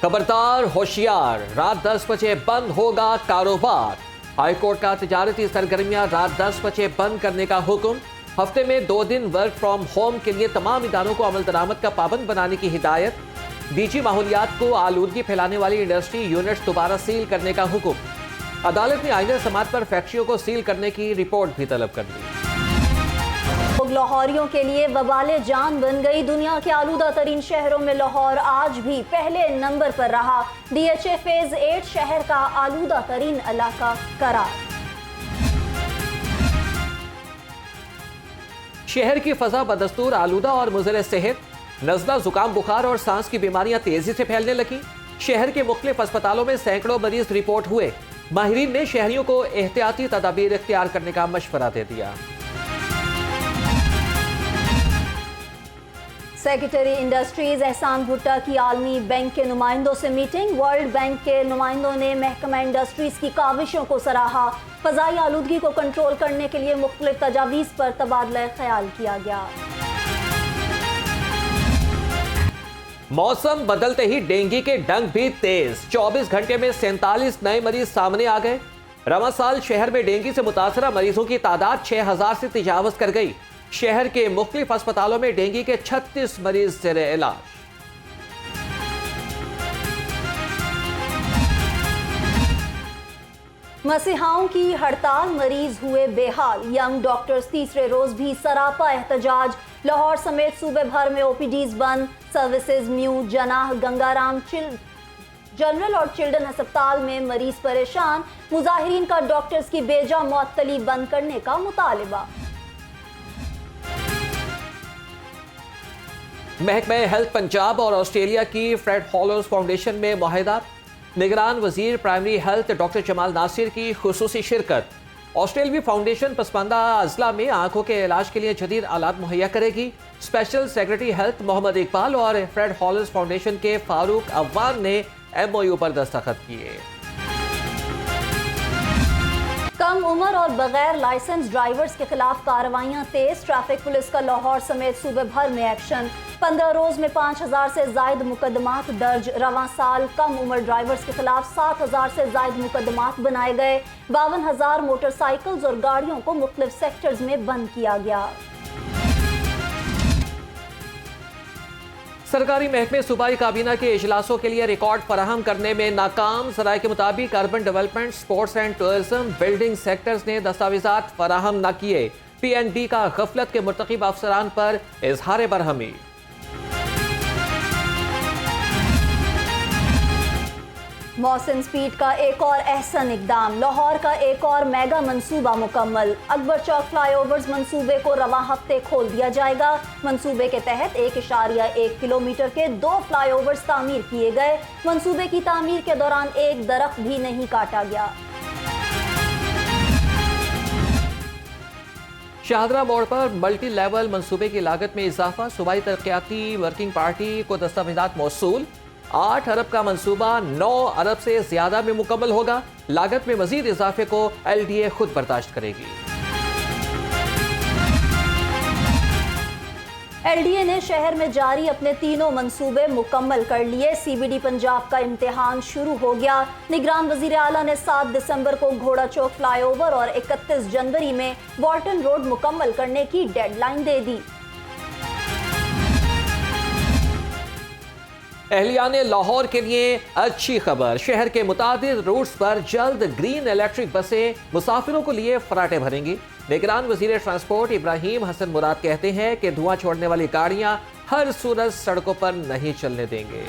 खबरदार होशियार, रात 10 बजे बंद होगा कारोबार। हाईकोर्ट का तिजारती सरगर्मियां रात 10 बजे बंद करने का हुक्म। हफ्ते में 2 दिन वर्क फ्रॉम होम के लिए तमाम इदारों को अमल दरामद का पाबंद बनाने की हिदायत। डीजी माहौलियात को आलूदगी फैलाने वाली इंडस्ट्री यूनिट्स दोबारा सील करने का हुक्म। अदालत ने आईने समात पर फैक्ट्रियों को सील करने की रिपोर्ट भी तलब कर दी। लाहौरियों के लिए वबाले जान बन गई। दुनिया के आलूदा तरीन शहरों में लाहौर आज भी पहले नंबर पर रहा। DHA फेज 8 शहर का आलूदा तरीन इलाका करार। शहर की फजा बदस्तूर आलूदा और मुज़र सेहत। नज़ला, जुकाम, बुखार और सांस की बीमारियां तेजी से फैलने लगी। शहर के मुख्तलिफ अस्पतालों में सैकड़ों मरीज रिपोर्ट हुए। माहिरीन ने शहरियों को एहतियाती तदाबीर इख्तियार करने का मशवरा दे दिया। सेक्रेटरी इंडस्ट्रीज एहसान भुट्टा की आलमी बैंक के नुमाइंदों से मीटिंग। वर्ल्ड बैंक के नुमाइंदों ने महकमा इंडस्ट्रीज की काविशों को सराहा। फजाई आलूदगी को कंट्रोल करने के लिए मुख्तलिफ तजावीज़ पर तबादला ख्याल किया गया। मौसम बदलते ही डेंगू के डंक भी तेज। 24 घंटे में 47 नए मरीज सामने आ गए। रवां साल शहर में डेंगू से मुतासरा मरीजों की तादाद 6000 से तजावज कर गई। शहर के मुख्तलिफ अस्पतालों में डेंगू के 36 मरीज ज़ेरे इलाज। मसीहाओं की हड़ताल, मरीज हुए बेहाल। यंग डॉक्टर्स तीसरे रोज भी सरापा एहतजाज। लाहौर समेत सूबे भर में OPDs बंद। Services mute. Jinnah, Gangaram general और चिल्ड्रन अस्पताल में मरीज परेशान। मुजाहिरीन का डॉक्टर्स की बेजा मुअत्तली बंद करने का मुतालिबा। महकमा हेल्थ पंजाब और ऑस्ट्रेलिया की फ्रेड हॉलोज फाउंडेशन में मुआहिदा। निगरान वजीर primary health doctor Jamal Nasir की खुसूसी शिरकत। ऑस्ट्रेलवी फाउंडेशन पसमानदा अजला में आंखों के इलाज के लिए जदीद आलात मुहैया करेगी। Special secretary health Mohammad Iqbal और फ्रेड हॉलोज फाउंडेशन के फारूक अव्वान ने MOU पर दस्तखत किए। कम उम्र और बगैर लाइसेंस ड्राइवर्स के खिलाफ कार्रवाइयां तेज। ट्रैफिक पुलिस का लाहौर समेत सूबे भर में एक्शन। 15 रोज में 5000 से जायद मुकदमात दर्ज। रवां साल कम उम्र ड्राइवर्स के खिलाफ 7000 से जायद मुकदमात बनाए गए। 52,000 मोटरसाइकिल्स और गाड़ियों को मुख्तलिफ सेक्टर्स में बंद किया गया। सरकारी महकमे सूबाई काबीना के इजलासों के लिए रिकॉर्ड फराहम करने में नाकाम। सराय के मुताबिक urban development, sports and tourism, building sectors ने दस्तावेजात फराहम न किए। PND का गफलत के मुर्तकिब अफसरान पर इजहार बरहमी। मौसम स्पीड का एक और अहसन इकदाम। लाहौर का एक और मेगा मंसूबा मुकम्मल। अकबर चौक फ्लाईओवर्स मंसूबे को रवां हफ्ते खोल दिया जाएगा। मंसूबे के तहत 1.1 किलोमीटर के 2 फ्लाईओवर्स तामीर किए गए। मंसूबे की तामीर के दौरान एक दरख्त भी नहीं काटा गया। शाहदरा मोड़ पर मल्टी लेवल मंसूबे की लागत में इजाफा। सूबाई तरक्याती वर्किंग पार्टी को दस्तावेजात मौसूल। 8 अरब का मंसूबा 9 अरब से ज्यादा में मुकम्मल होगा। लागत में मजीद इजाफे को LDA खुद बर्दाश्त करेगी। LDA ने शहर में जारी अपने तीनों मंसूबे मुकम्मल कर लिए। CBD पंजाब का इम्तिहान शुरू हो गया। निगरान वजीर आला ने 7 दिसंबर को घोड़ा चौक फ्लाईओवर और 31 जनवरी में वॉल्टन रोड मुकम्मल करने की डेडलाइन दे दी। अहलियाने लाहौर के लिए अच्छी खबर। शहर के मुतादिद रूट्स पर जल्द ग्रीन इलेक्ट्रिक बसें मुसाफिरों को लिए फराटे भरेंगी। निगरान वजीर ट्रांसपोर्ट इब्राहिम हसन मुराद कहते हैं कि धुआं छोड़ने वाली गाड़ियां हर सूरत सड़कों पर नहीं चलने देंगे।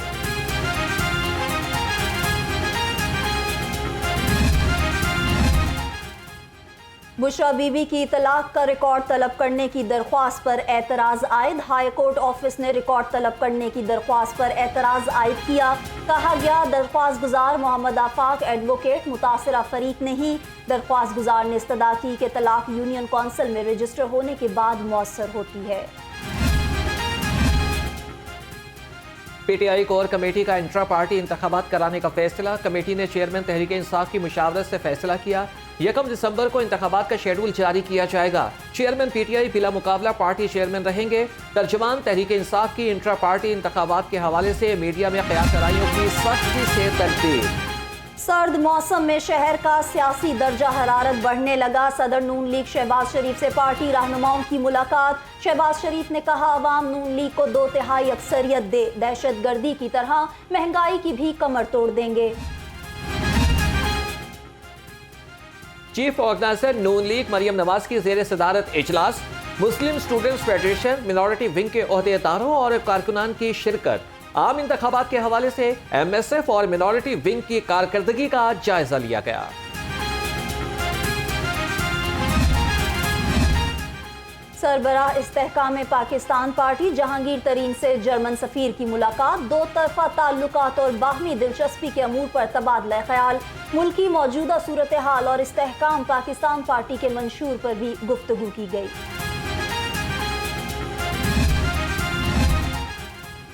बुशरा बीबी की तलाक का रिकॉर्ड तलब करने की दरख्वास्त पर एतराज़ आयद। हाई कोर्ट ऑफिस ने रिकॉर्ड तलब करने की दरख्वास्त पर एतराज़ आयद किया। कहा गया दरख्वास्त गुजार मोहम्मद आफाक एडवोकेट मुतासरा फरीक नहीं। दरख्वास्त गुजार ने इस्तदा की कि तलाक यूनियन कौंसिल में रजिस्टर होने के बाद मौसर होती है। पीटीआई कोर कमेटी का इंट्रा पार्टी इंतखाबात कराने का फैसला। कमेटी ने चेयरमैन तहरीक इंसाफ की मुशावरत से फैसला किया। 1 दिसंबर को इंतखाबात का शेड्यूल जारी किया जाएगा। चेयरमैन पीटीआई बिला मुकाबला पार्टी चेयरमैन रहेंगे। तर्जुमान तहरीक इंसाफ की इंट्रा पार्टी इंतखाबात के हवाले से मीडिया में क़यासराइयों की सख्ती से तनकीद। सर्द मौसम में शहर का सियासी दर्जा हरारत बढ़ने लगा। सदर नून लीग शहबाज शरीफ से पार्टी रहनुमाओं की मुलाकात। शहबाज शरीफ ने कहा, अवाम नून लीग को 2/3 अक्सरियत दे, दहशत गर्दी की तरह महंगाई की भी कमर तोड़ देंगे। चीफ ऑर्गेनाइजर नून लीग मरियम नवाज की ज़ेर सदारत इजलास। Muslim students federation, minority wing के ओहदेदारों और कारकुनान की शिरकत। आम इंतखाबात के हवाले से MSF और मिनॉरिटी विंग की कारकर्दगी का जायजा लिया गया। सरबराह इस्तेहकाम पाकिस्तान पार्टी जहांगीर तरीन से जर्मन सफीर की मुलाकात। 2 तरफा ताल्लुकात और बाहमी दिलचस्पी के अमूर पर तबादला ख्याल। मुल्की मौजूदा सूरत हाल और इस्तेहकाम पाकिस्तान पार्टी के मंशूर पर भी गुफ्तगू की गई।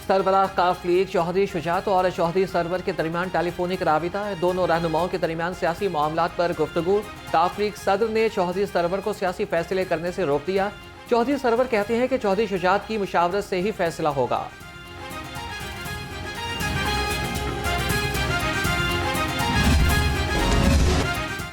सरबराह काफ लीग चौधरी शुजात और चौधरी सरवर के दरमियान टेलीफोनिक राबिता। दोनों रहनुमाओं के दरमियान सियासी मामलात पर गुफ्तगू। काफ लीग सदर ने चौधरी सरवर को सियासी फैसले करने से रोक दिया। चौधरी सरवर कहते हैं कि चौधरी शुजात की मुशावरत से ही फैसला होगा।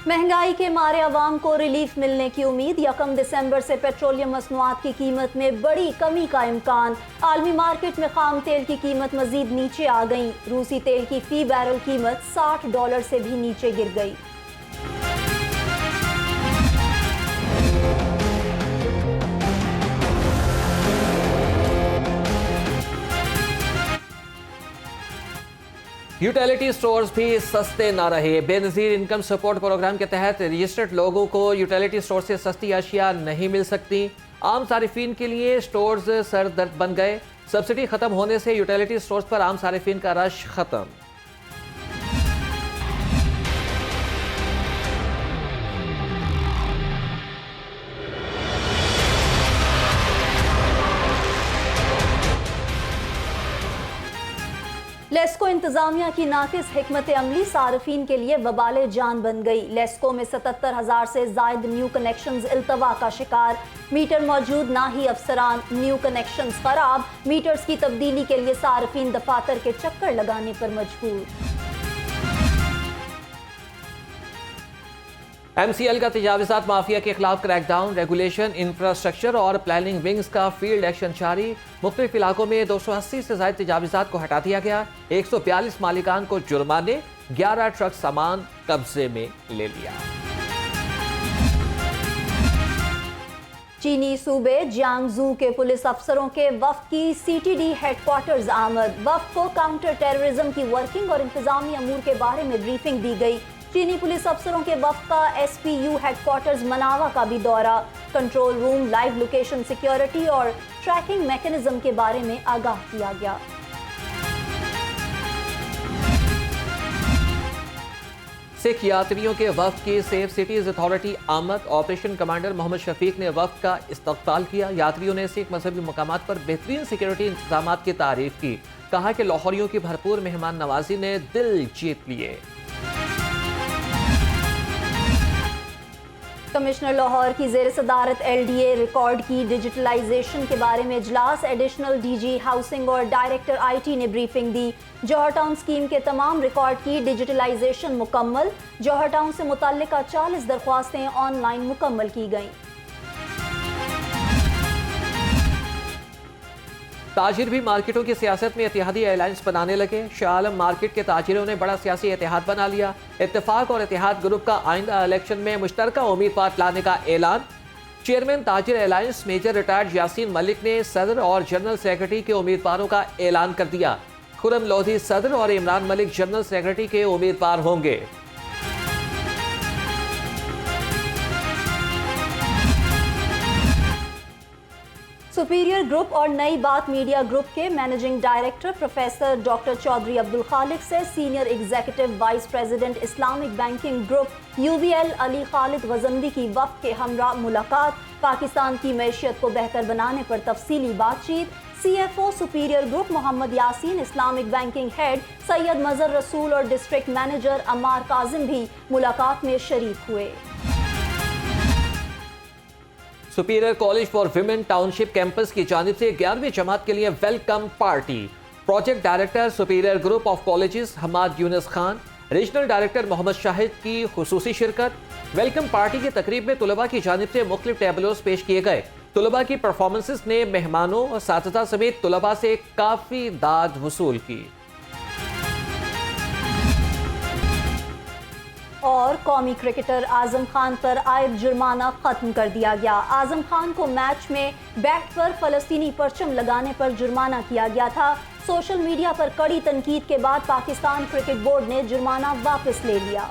महंगाई के मारे अवाम को रिलीफ मिलने की उम्मीद। 1 दिसंबर से पेट्रोलियम मसनूआत की कीमत में बड़ी कमी का इम्कान। आलमी मार्केट में खाम तेल की कीमत मजीद नीचे आ गई। रूसी तेल की फी बैरल कीमत $60 से भी नीचे गिर गई। यूटिलिटी स्टोर्स भी सस्ते ना रहे। बेनज़ीर इनकम सपोर्ट प्रोग्राम के तहत रजिस्टर्ड लोगों को यूटिलिटी स्टोर से सस्ती अशिया नहीं मिल सकती। आम सारिफिन के लिए स्टोर्स सरदर्द बन गए। सब्सिडी खत्म होने से यूटिलिटी स्टोर्स पर आम सारिफिन का रश खत्म। लेस्को इंतजामिया की नाकिस हिकमत अमली सार्फिन के लिए वबाले जान बन गई। लेस्को में 77,000 से जायद न्यू कनेक्शंस इल्तवा का शिकार। मीटर मौजूद ना ही अफसरान, न्यू कनेक्शंस खराब। मीटर्स की तब्दीली के लिए सार्फिन दफातर के चक्कर लगाने पर मजबूर। MCL का तजावुज़ात माफिया के खिलाफ क्रैकडाउन। रेगुलेशन, इंफ्रास्ट्रक्चर और प्लानिंग विंग्स का फील्ड एक्शन जारी। मुख्तलिफ इलाकों में 280 से ज्यादा तजावुज़ात को हटा दिया गया। 142 मालिकान को जुर्माने, 11 ट्रक सामान कब्जे में ले लिया। चीनी सूबे जियांगजू के पुलिस अफसरों के वफ्द की CTD हेडक्वार्टर्स आमद। वफ्द को काउंटर टेररिज्म की वर्किंग और इंतजामी अमूर के बारे में ब्रीफिंग दी गई। चीनी पुलिस अफसरों के वफ्द का SPU हेडक्वार्टर्स मनावा का भी दौरा। Control room, live location security और ट्रैकिंग मैकेनिज्म के बारे में आगाह किया गया। सिख यात्रियों के वफ्द की सेफ सिटीज अथॉरिटी आमद। ऑपरेशन कमांडर मोहम्मद शफीक ने वफ्द का इस्तकबाल किया। यात्रियों ने सिख मजहबी मकामात पर बेहतरीन सिक्योरिटी इंतजाम की तारीफ की। कहा कि लाहौरियों की भरपूर मेहमान नवाजी ने दिल जीत लिए। कमिश्नर लाहौर की ज़ेर सदारत LDA रिकॉर्ड की डिजिटलाइजेशन के बारे में इजलास। एडिशनल DG हाउसिंग और डायरेक्टर IT ने ब्रीफिंग दी। जौहर टाउन स्कीम के तमाम रिकॉर्ड की डिजिटलाइजेशन मुकम्मल। जौहर टाउन से मुतल्लिका 40 दरख्वास्तें ऑनलाइन मुकम्मल की गईं। ताजिर भी मार्केटों की सियासत में इत्तेहादी अलायंस बनाने लगे। शाह आलम मार्केट के ताजिरों ने बड़ा सियासी इत्तेहाद बना लिया। इत्तेफाक और इत्तेहाद ग्रुप का आइंदा इलेक्शन में मुश्तरका उम्मीदवार लाने का ऐलान। Chairman Tajir alliance major retired Yasin Malik ने सदर और जनरल सेक्रेटरी के उम्मीदवारों का ऐलान कर दिया। खुरम लोधी सदर और इमरान मलिक जनरल सेक्रेटरी के उम्मीदवार होंगे। सुपीरियर ग्रुप और नई बात मीडिया ग्रुप के managing director professor doctor Chaudhry Abdul Khaliq से senior executive vice president Islamic banking group UBL Ali Khalid Ghaznavi की वफ्द के हमरा मुलाकात। पाकिस्तान की मैशियत को बेहतर बनाने पर तफसीली बातचीत। CFO superior group Mohammad Yasin, Islamic banking head Syed Mazhar Rasool और डिस्ट्रिक्ट मैनेजर अमार काजिम भी मुलाकात में शरीक हुए। Superior College for Women Township campus की जानिब से 11वीं जमात के लिए welcome party. Project director Superior Group of Colleges Hamad Younus Khan, regional director Mohammad Shahid की खुसूसी शिरकत। वेलकम पार्टी की तकरीब में तुलबा की जानिब से मुख्तलिफ टैबलोस पेश किए गए। तुलबा की परफॉर्मेंसेस ने मेहमानों और साथिदा समेत तुलबा से काफ़ी दाद वसूल की। और कौमी क्रिकेटर आजम खान पर आयब जुर्माना खत्म कर दिया गया। आजम खान को मैच में बैट पर फलस्तीनी परचम लगाने पर जुर्माना किया गया था। सोशल मीडिया पर कड़ी तनकीद के बाद पाकिस्तान क्रिकेट बोर्ड ने जुर्माना वापस ले लिया।